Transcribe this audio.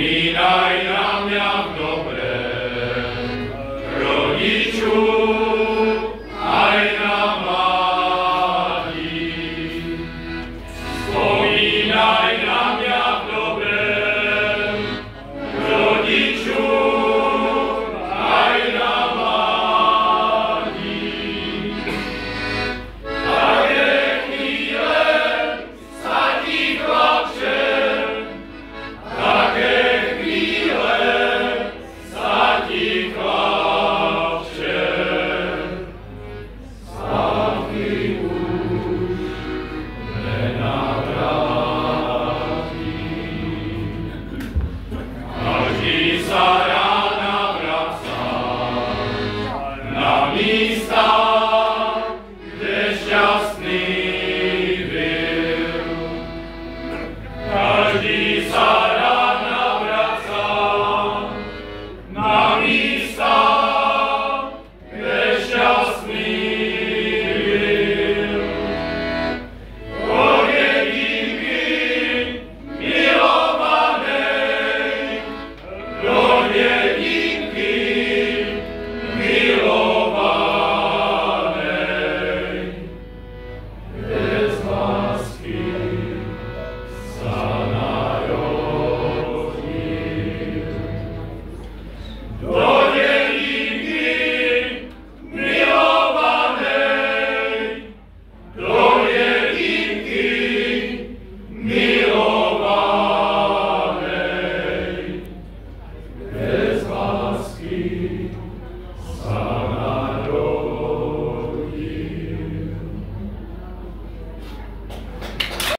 Vzpomínaj na mňa v dobrém, rodiču, aj na mladých. Vzpomínaj na mňa v dobrém, rodiču, aj na mladých. Také chvíle sa ti chlapče, také chvíle sa ti chlapče, sa ti už nenavráti. Každý sa rád navraca na místa, kde šťastný byl. Každý sa